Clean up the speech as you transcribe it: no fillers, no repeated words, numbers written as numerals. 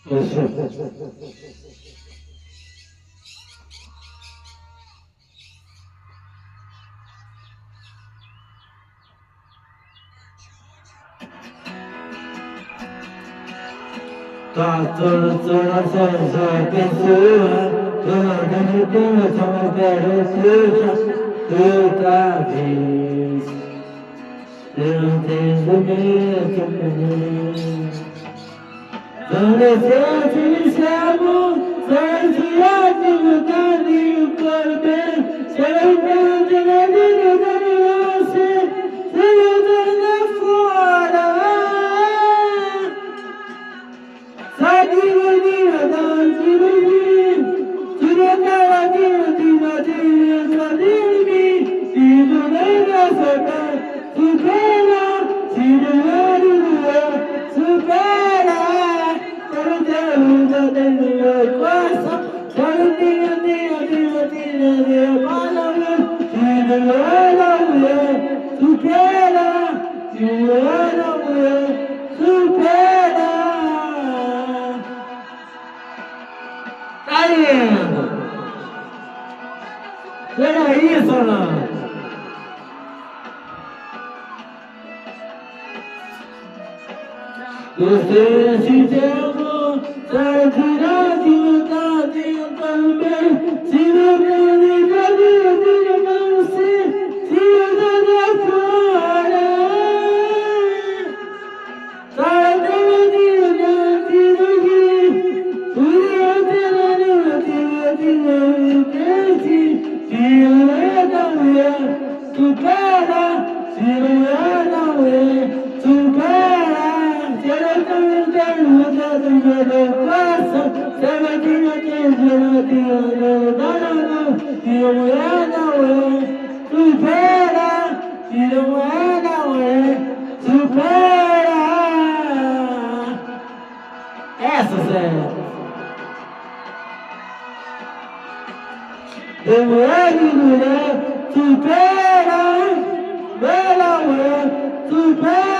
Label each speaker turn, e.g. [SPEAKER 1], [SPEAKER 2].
[SPEAKER 1] Tá toda essa pessoa, toda de Deus, eu quero seja outra vez. Eu não tenho medo, não desejo de ser amor, só de vontade e o corpo, se eu entendo na vida de você, se eu tô fora. Sabe o dia da antiga, tudo aquela que só de mim, se tu nem vai saber, supera, se não é de supera, só não tem dentro do meu coração, só não tinha, se não é da mulher, supera, se não é da mulher, supera. Tá lindo! Era isso, não? Você se deu, sai tirar de vontade também. Se não quer nem cabelo, diga pra você, se eu tô fora. Sai da minha vida aqui, por eu ter lá no meu cresci. Se não é da mulher, supera, se não é da mulher, supera. Se eu tô entendendo, você tem meu coração, você vai ter se não é da mulher, supera, se não é da mulher, supera. Essa, Zé. Eu amo mulher, supera, bela mulher, supera.